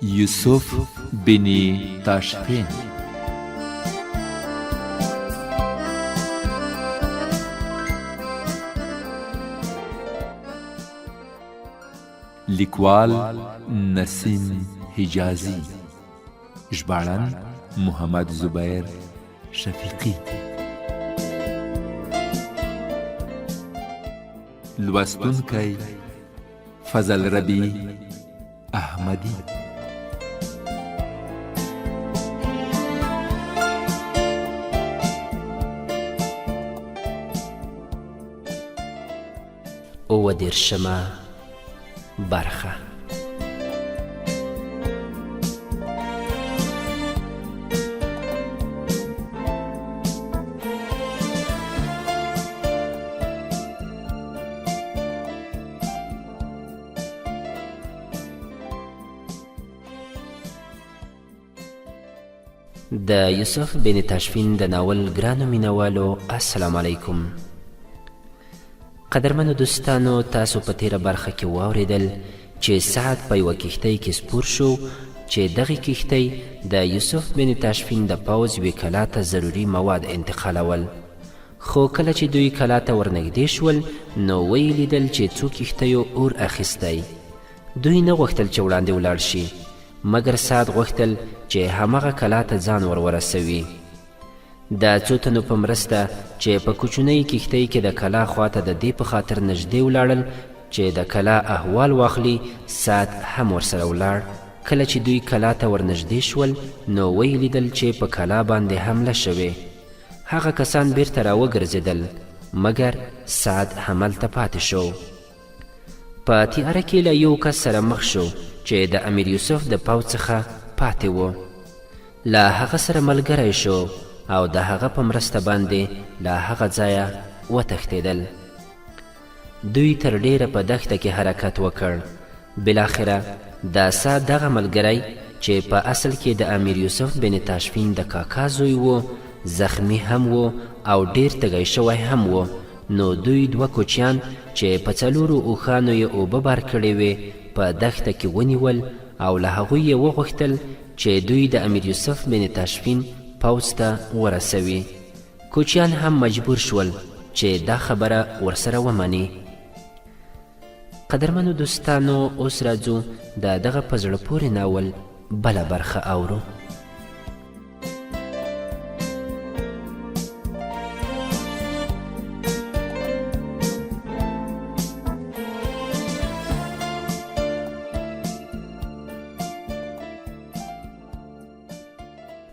یوسف بن تاشفین. لیکوال نسیم حجازی. ژباړن محمد زبیر شفیقی. لوستونکی فضل ربی احمدی. اووه دېرشمه برخه. د یوسف بن تاشفین د ناول ګرانو مینوالو السلام علیکم. قدرمنو دوستانو، تاسو په تیره برخه کې واورېدل چې سعد په یوه کښتۍ کې سپور شو چې دغې کښتۍ د یوسف بن تاشفین د پوځ یوې کلا ته ضروري مواد انتقالول. خو کله چې دوی کلا ته ورنږدې شول نو ویې لیدل چې څو کښتیو اور اخیستی. دوی نه غوښتل چې وړاندې ولاړ شي، مګر سعد غوښتل چې همغه کلا ته ځان ورورسوي. د څو تنو په مرسته چې په کوچنۍ کښتۍ کې د کلا خواته د دې په خاطر نږدې ولاړل چې د کلا احوال واخلي، سعد هم ورسره ولاړ. کله چې دوی کلا ته ورنږدې شول نو ویې لیدل چې په کلا باندې حمله شوې. هغه کسان بیرته راوګرځېدل، مګر سعد هملته پاتې شو. په تیاره کې له یو کس سره مخ شو چې د امیر یوسف د پوځ څخه پاتې و. له هغه سره ملګری شو او د هغه په مرسته باندې له هغه ځایه وتښتېدل. دوی تر ډیره په دښته کې حرکت وکړ. بالاخره د سعد دغه ملګری چې په اصل کې د امیر یوسف بن تاشفین د کاکا زوی و، زخمی هم و او ډیر تږی شوی هم و. نو دوی دوه کوچیان چې په 4 اوښانو یې اوبه بار کړې وې په دښته کې ونیول او له هغوی یې وغوښتل چې دوی د امیر یوسف بن تاشفین پوځ ته ورسوي. کوچیان هم مجبور شول چې دا خبره ورسره ومني. قدرمنو دوستانو، اوس راځو د دغه په زړه پورې ناول بله برخه اورو.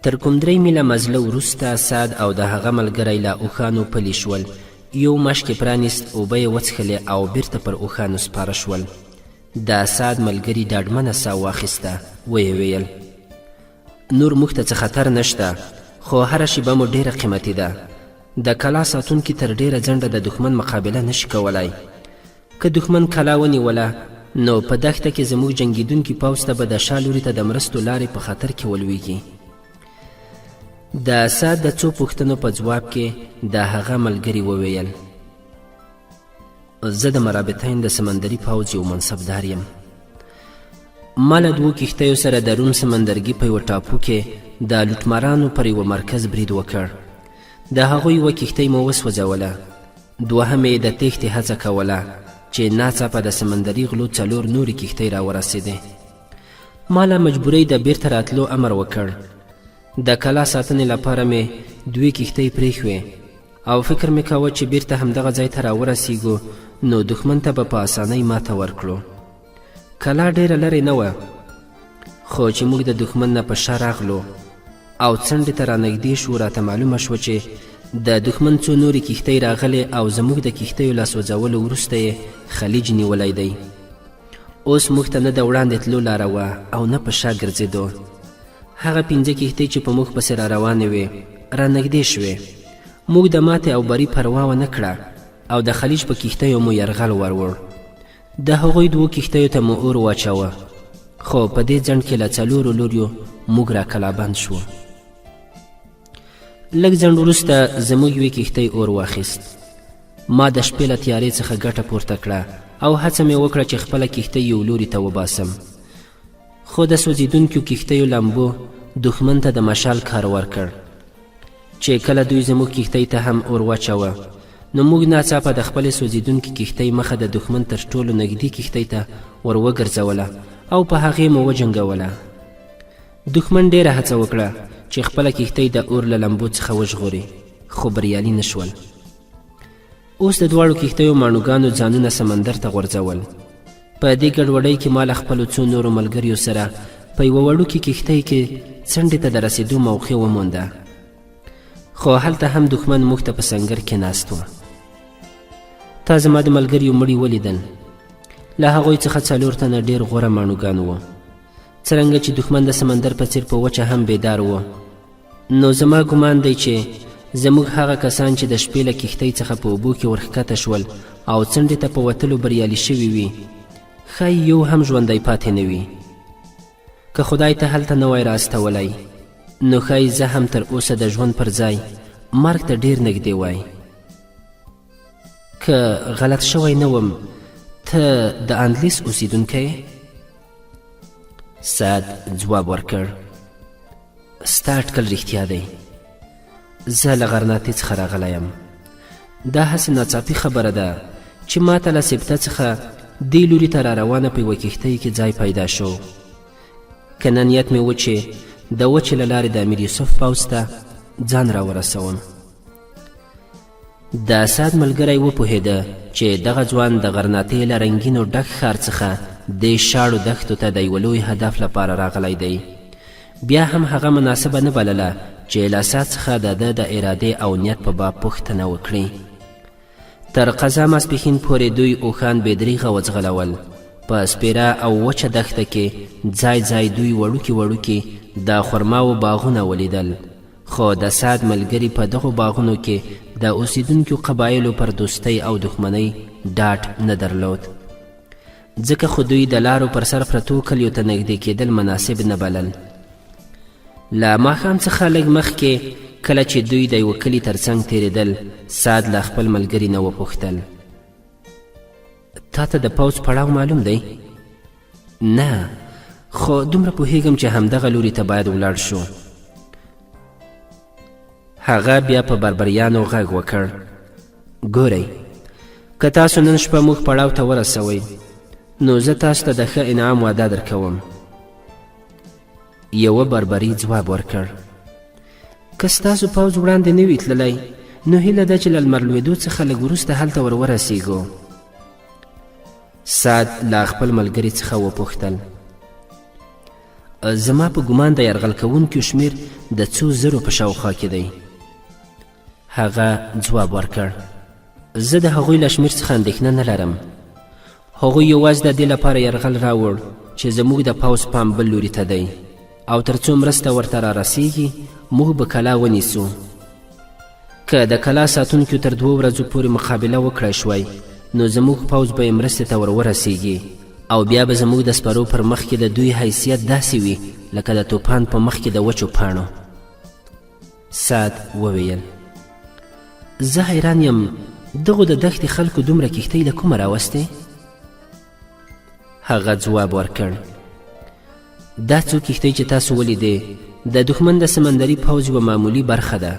تر کوم 3 میله مزله وروسته سعد او د هغه ملګری له اوښانو پلي شول. یو مشک یې پرانیست، اوبه یې وڅښلې او بیرته پر اوښانو سپاره شول. د سعد ملګري ډاډمنه ساه واخیسته. ویې ویل، نور موږ ته څه خطر نشته، خو هره شیبه مو ډیره قیمتي ده. د کلا ساتونکي تر ډیره ځنډه د دښمن مقابله نشي کولی. که دښمن کلا ونیوله نو په دښته کې زموږ جنګیدونکي پوځ ته به د شا لوري ته د مرستو لارې په خطر کې ولویږي. د سعد د څو پوښتنو په ځواب کې د هغه ملګري وویل، زه د مرابطین د سمندري پوځ یو منصبدار یم. ما له 2 کښتیو سره د روم سمندرګي په یوه ټاپو کې د لوټمارانو پر یوه مرکز برید وکړ. د هغوی یوه کښتۍ مو وسوځوله، دوهمه یې د تېښتې هڅه کوله چې ناڅاپه د سمندري غلو 4 نورې کښتۍ راورسېدې. ما له مجبورۍ د بیرته راتلو امر وکړ. د کلا ساتنې لپاره مې 2 کښتۍ پرېښوې او فکر مې کاوه چې بیرته همدغه ځای ته راورسیږو نو دښمن ته به په اسانۍ ماته ورکړو. کلا ډیره لرې نه وه، خو چې موږ د دښمن نه په شا راغلو او څنډې ته رانږدې شو، راته معلومه شوه چې د دښمن 2 نورې کښتۍ راغلې او زموږ د کښتیو له سوځولو وروسته یې خلیج نیولی دی. اوس موږ ته نه د وړاندې تلو لاره وه او نه په شا ګرځېدو. هغه 5 کښتۍ چې په موږ پسې را روانې وې رانږدې شوې. موږ د ماتې او بري پروا ونه کړه او د خلیج په کښتیو مو یرغل وروړ. د هغوی 2 کښتیو ته مو اور واچوه، خو په دې ځنډ کې له 4 لوریو موږ را کلابند شو. لږ ځنډ وروسته زموږ یوې کښتۍ اور واخیست. ما د شپې له تیارې څخه ګټه پورته کړه او هڅه مې وکړه چې خپله کښتۍ یو لوري ته وباسم، خو د سوځېدونکو کښتیو لمبو دښمن ته د مشال کار ورکړ چې کله دوی زموږ کښتۍ ته هم اور واچوه نو موږ ناڅاپه د خپلې سوځېدونکې کښتۍ مخه د دښمن تر ټولو نږدې کښتۍ ته ور وګرځوله او په هغې مو وجنګوله. دښمن ډېره هڅه وکړه چې خپله کښتۍ د اور له لمبو څخه وژغوري خو بریالي نه شول. اوس د دواړو کښتیو ماڼوګانو ځانونه سمندر ته غورځول. په دې ګډوډۍ کې ما له خپلو څو نورو ملګریو سره په یوه وړوکې کښتۍ کې څنډې ته د رسېدو موقع ومونده، خو هلته هم دښمن موږ ته په سنګر کې ناست و. تا زما د ملګریو مړي ولیدل. له هغوی څخه 4 تنه ډېر غوره ماڼوګان وو، څرنګه چې دښمن د سمندر په څیر په وچه هم بیدار و. نو زما ګمان دی چې زموږ هغه کسان چې د شپې له کښتۍ څخه په اوبو کې ورښکته شول او څنډې ته په وتلو بریالي شوي وي، ښایي یو هم ژوندی پاتې نه وي. که خدای ته هلته نه وای راستولی نو ښایي زه هم تر اوسه د ژوند پر ځای مرګ ته ډېر نږدې وای. که غلط شوی نه وم ته د اندلیس اوسیدونکی یې؟ سعد ځواب ورکړ ستا اټکل رښتیا دی، زه له غرناطې څخه راغلی یم. دا هسې ناڅاپي خبره ده چې ما ته له سبته څخه دې لوري ته را روانه په یوه کښتۍ کې ځای پیدا شو. که نه نیت مې و چې د وچې له لارې د امیر یوسف پوځ ته ځان را ورسوم. د اسد ملګری وپوهېده چې دغه ځوان د غرناطې له رنګینو ډک ښار څخه دې شاړو دښتو ته د یوه لوی هدف لپاره راغلی دی. بیا هم هغه مناسبه نه بلله چې له اسد څخه د ده د ارادې او نیت په باب پوښتنه وکړي. تر قضا ماسپښین پورې دوی اوښان بې دریغه وځغلول. په سپیره او وچه دښته کې ځای ځای دوی وړوکي د خرماو باغونه ولیدل، خو د سعد ملګري په دغو باغونو کې د اوسیدونکو قبایلو پر دوستۍ او دښمنۍ ډاډ نه درلود، ځکه خو دوی د لارو پر سر پرتو کلیو ته نږدې کېدل مناسب نه بلل. له ماښام څخه لږ مخکې کله چې دوی د یوه کلي تر څنګ تېرېدل، سعد له خپل ملګري نه وپوښتل تا ته د پوځ پړاو معلوم دی؟ نه، خو دومره پوهیږم چې همدغه لوري ته باید ولاړ شو. هغه بیا په بربریانو غږ وکړ ګورئ، که تاسو نن شپه موږ پړاو ته ورسوئ نو زه تاسو ته د ښه انعام وعده درکوم. یوه بربري ځواب ورکړ که ستاسو پوځ وړاندې نه وي تللی نو هیله ده چې له لمر لوېدو څخه لږ وروسته هلته ور ورسیږو. سعد له خپل ملګري څخه وپوښتل زما په ګمان د یرغل کوونکو شمیر د څو زرو په شاوخوا کې دی. هغه ځواب ورکړ زه د هغوی له شمیر څخه اندېښنه نه لرم. هغوی یوازې د دې لپاره یرغل راوړ چې زموږ د پوځ پام بل لوري ته دی او تر څو مرسته ورته رارسیږي موږ به کلا ونیسو. که د کلا ساتونکو تر 2 ورځو پورې مقابله وکړای شوی نو زموږ پوځ به یې مرستې ته ور ورسیږي او بیا به زموږ د سپرو پر مخ کې د دوی حیثیت داسې وي لکه د توپان په مخ کې د وچو پاڼو. سعد وویل زه حیران یم دغو د دښتې خلکو دومره کښتۍ له کومه راوستې؟ هغه ځواب ورکړ دا څو کښتۍ چې تاسو ولیدې د دښمن د سمندري پوځ یوه معمولي برخه ده.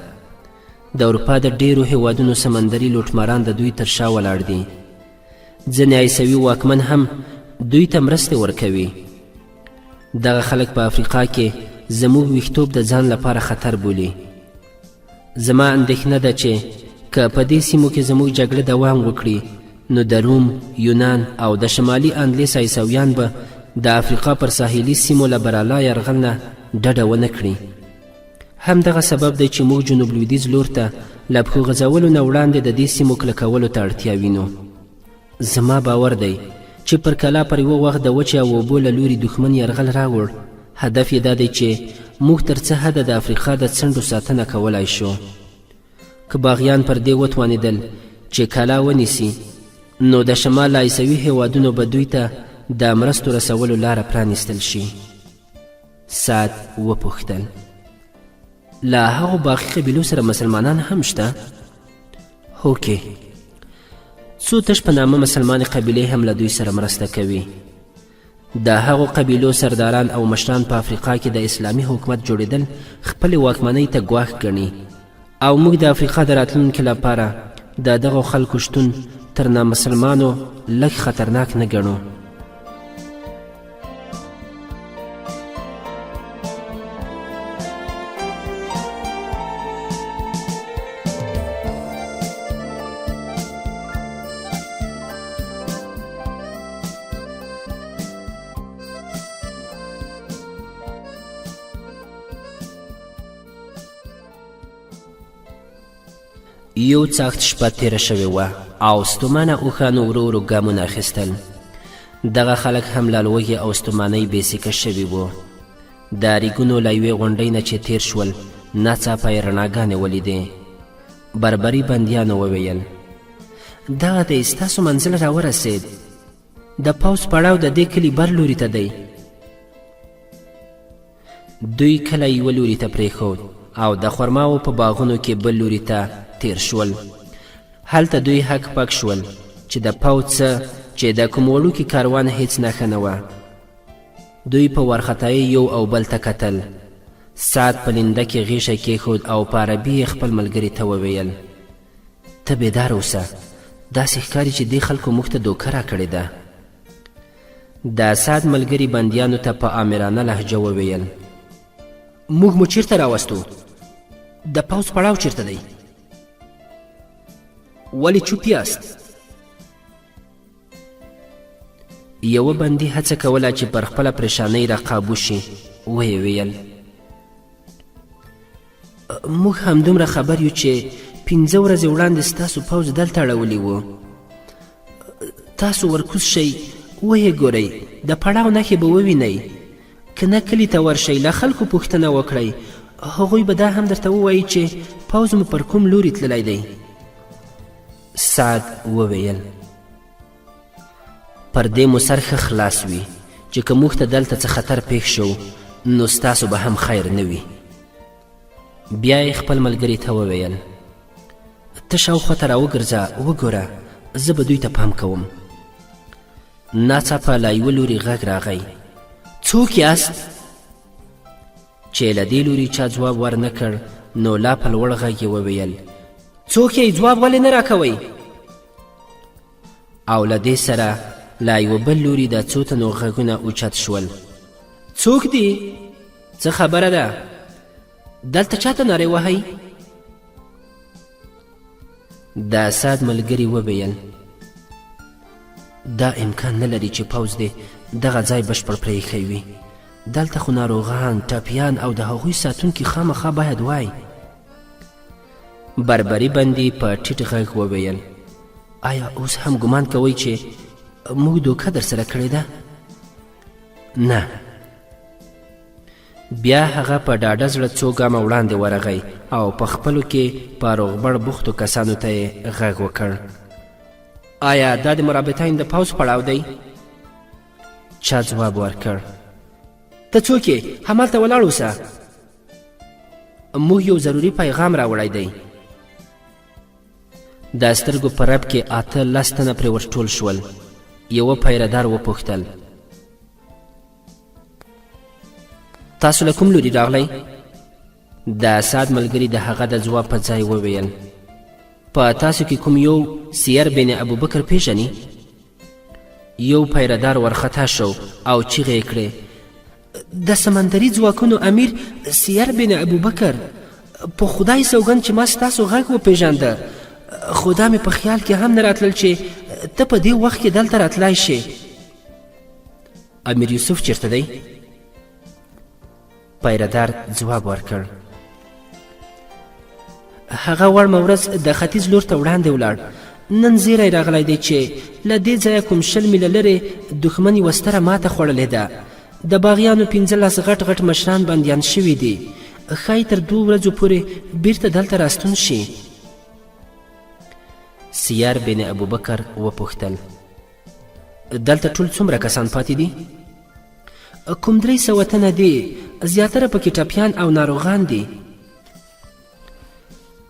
د اروپا د ډیرو هیوادونو سمندري لوټماران د دوی تر شا ولاړ دي. ځینې عیسوي واکمن هم دوی ته مرستې ورکوي. دغه خلک په افریقا کې زموږ ویښتوب د ځان لپاره خطر بولي. زما اندېښنه ده چې که په دې سیمو کې زموږ جګړه دوام وکړي نو د روم، یونان او د شمالي اندلیس عیسویان به د افریقا پر ساحلي سیمو له برالا یرغل نه ډډه ونه کړي. همدغه سبب دی چې موږ جنوب لویدیځ لور ته له پښو غځولو نه وړاندې د دې سیمو کلکولو ته اړتیا وینو. زما باور دی چې پر کلا پر یوه وخت د وچې او اوبو له لوري دښمن یرغل راوړ. هدف یې دا دی چې موږ تر څه حده د افریقا د څنډو ساتنه کولای شو. که باغیان پر دې وتوانېدل چې کلا ونیسي نو د شمال عیسوي هیوادونو به دوی ته د مرستو رسولو لاره پرانیستل شي. سعد وپوښتل له هغو باقي قبیلو سره مسلمانان هم شته؟ هوکې، څو تش په نامه مسلمانې قبیلې هم له دوی سره مرسته کوي. د هغو قبیلو سرداران او مشران په افریقا کې د اسلامي حکومت جوړېدل خپلې واکمنۍ ته ګواښ ګڼي او موږ د افریقا د راتلونکي لپاره د دغو خلکو شتون تر نامسلمانو لږ خطرناک نه ګڼو. یو څاښت شپه تیره شوې وه او ستومانه اوښانو ورو ورو ګامونه اخیستل. دغه خلک هم له لوږې او ستومانۍ بېسیکه شوي وو. د ریګونو له یوې غونډۍ نه چې تیر شول ناڅاپه یې رڼاګانې ولیدې. بربري بندیانو وویل دغه دی ستاسو منزل راورسېد. د پوځ پړاو د دې کلي بر لوري ته دی. دوی کلی یوه لوري ته پرېښود او د خرماو په باغونو کې بل لوري ته تیر شول. هلته دوی حک پک شول چې د پوځ څه چې د کوم وړوکي کاروان هیڅ نښه نه وه. دوی په وارخطایۍ یو او بل ته کتل. سعد په لنده کې غیږه کېښود او په عربي یې خپل ملګري ته وویل ته بیدار اوسه، داسې ښکاري چې دې خلکو موږ ته دوکه راکړې ده. د سعد ملګري بندیانو ته په آمرانه لهجه وویل موږ مو چیرته راوستو؟ د پوځ پړاو چیرته دی؟ ولې چوپ یاست؟ یوه بندي هڅه کوله چې پر خپله پریشانۍ را قابو شي. ویې ویل موږ همدومره خبر یو چې 5 ورځې وړاندې ستاسو پوځ دلته اړولی و. تاسو ورکوز شئ، ویې ګورئ، د پړاو نښې به ووینئ. که نه کلي ته ورشئ، له خلکو پوښتنه وکړئ. هغوی به دا هم درته ووایي چې پوځ مو پر کوم لوري تللی دی. سعد وویل پر دې مو سر ښه خلاص وي چې که موږ ته دلته څه خطر پېښ شو نو ستاسو به هم خیر نه وي. بیا یې خپل ملګري ته وویل ته شاوخوا ته راوګرځه، وګوره زه به دوی ته پام کوم. ناڅاپه له یوه لوري غږ راغی څوک یاست؟ چې له دې لوري چا ځواب ورنه کړ نو لا په لوړ غږ یې وویل څوک یې؟ ځواب ولې نه راکوئ؟ او له دې سره له یوه بل لوري د څو تنو غږونه اوچت شول. څوک دی؟ څه خبره ده؟ دلته چاته نارې وهئ؟ د سعد ملګري وویل دا امکان نه لري چې پوځ دې دغه ځای بشپړ پرېښی وي. دلته خو ناروغان، ټپیان او د هغوی ساتونکي خامخا باید وای. بربري بندي په ټیټ غږ وویل آیا اوس هم ګمان کوئ چې موږ دوکه در سره کړې ده؟ نه. بیا هغه په ډاډه زړه څو ګامه وړاندې ورغی او په خپلو کې په روغبړ بوختو کسانو ته یې غږ وکړ آیا دا د مرابطین د پوځ پړاو دی؟ چا ځواب ورکړ ته څوک یې؟ همالته ولاړ اوسه، موږ یو ضروري پیغام راوړی دی. د سترګو په رپ کې 8-10 تنه پرې ورټول شول. یوه پیردار وپوښتل تاسو له کوم لوري راغلی؟ د سعد ملګري د هغه د ځواب په ځای وویل په تاسو کې کوم یو سیر بن ابوبکر پیژني؟ یو پیردار ورخطا شو او چیغې یې کړې د سمندري ځواکونو امیر سیر بن ابوبکر، په خدای سوګند چې ما ستاسو غږ وپېژانده، خو دا مې په خیال کې هم نه راتلل چې ته په دې وخت کې دلته راتلی شې. امیر یوسف چیرته دی؟ پیردار ځواب ورکړ هغه وړمه ورځ د ختیځ لور ته وړاندې ولاړ. نن زیری راغلی دی چې له دې ځایه کوم 20 میله لرې دښمن یوه ستره ماته خوړلې ده. د باغیانو 15 غټ غټ مشران بندیان شوي دي. ښایي تر 2 ورځو پورې بیرته دلته راستون شي. سیار بن ابوبکر وپوښتل دلته ټول څومره کسان پاتې دي؟ کوم 300 تنه دي، زیاتره پکې ټپیان او ناروغان دي.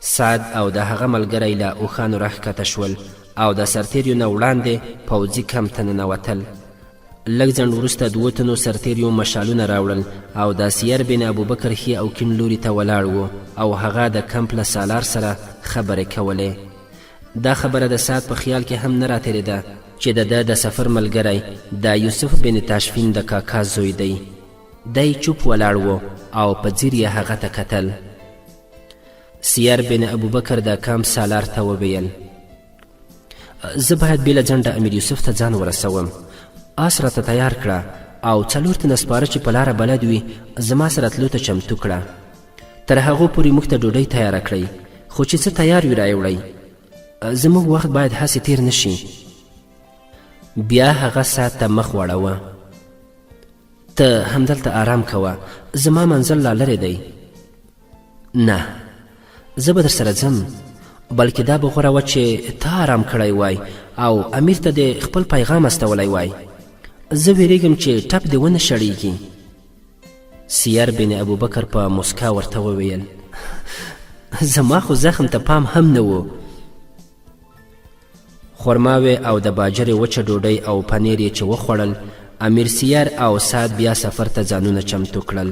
سعد او د هغه ملګری له اوښانو راښکته شول او د سرتیریو نه وړاندې پوځي کمپ ته ننوتل. لږ ځنډ وروسته دوو تنو سرتیریو مشالونه راوړل او د سیر بن ابوبکر ښي او کیڼ لوري ته ولاړ و او هغه د کمپ له سالار سره خبرې کولې. دا خبره د سعد په خیال کې هم نه راتېرېده چې د ده د سفر ملګری د یوسف بن تاشفین د کاکا زوی دی. دی چوپ ولاړ و او په ځیر یې هغه ته کتل. سیر بن ابوبکر د کمپ سالار ته وویل زه باید بېله ځنډه امیر یوسف ته ځان ورسوم. آس راته تیار کړه او 4 تنه سپاره چې په لاره بلد وي زما سره تلو ته چمتو کړه. تر هغو پورې موږ ته ډوډۍ تیاره کړئ، خو چې څه تیار وي رایوړئ. زموږ وخت باید هسې تیر نه شي. بیا هغه ساعت ته مخ واړوه. ته همدلته آرام کوه، زما منزل لا لرې دی. نه، زه به در سره ځم، بلکې دا به غوره وه چې ته آرام کړی وای او امیر ته دې خپل پیغام استولی وای. زه ویریږم چې ټپ دې ونه شړیږي. سیر بن ابوبکر په مسکا ورته وویل زما خو زخم ته پام هم نه و. خورماوې او د باجرې وچه ډوډۍ او پنیر یې چې وخوړل، امیر سیر او سعد بیا سفر ته ځانونه چمتو کړل.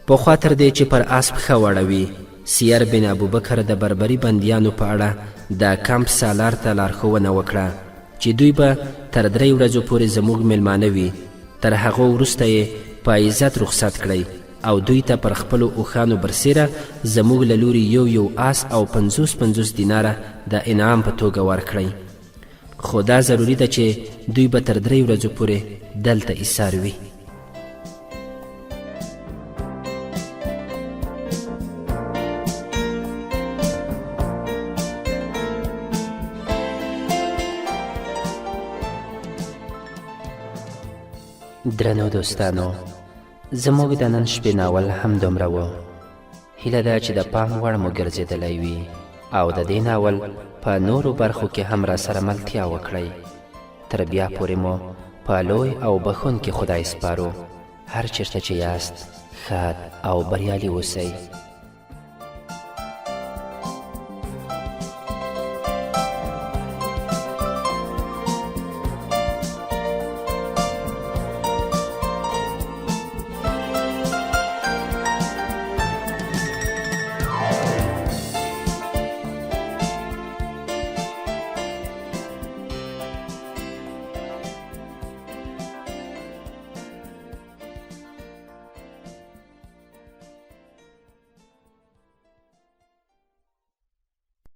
پخوا تر دې چې پر آس پښه وړوي، سیر بن ابوبکر د بربري بندیانو په اړه د کمپ سالار ته لارښوونه وکړه چې دوی به تر 3 ورځو پورې زموږ میلمانه وي. تر هغو وروسته یې په عزت رخصت کړئ او دوی ته پر خپلو اوښانو برسیره زموږ له لوري یو آس او 50 دیناره د انعام په توګه ورکړئ. خو دا ضروري ده چې دوی به تر 3 ورځو پورې دلته ایسار وي. درنو دوستانو، زموږ د نن شپې ناول هم دومره و. هیله ده چې د پام وړ مو ګرځېدلی وي او د دې ناول په نورو برخو کې هم را سره ملتیا وکړئ. تر بیا پورې مو په لوی او بخښونکي خدای سپارو. هر چېرته چې یاست ښاد او بریالي اوسئ.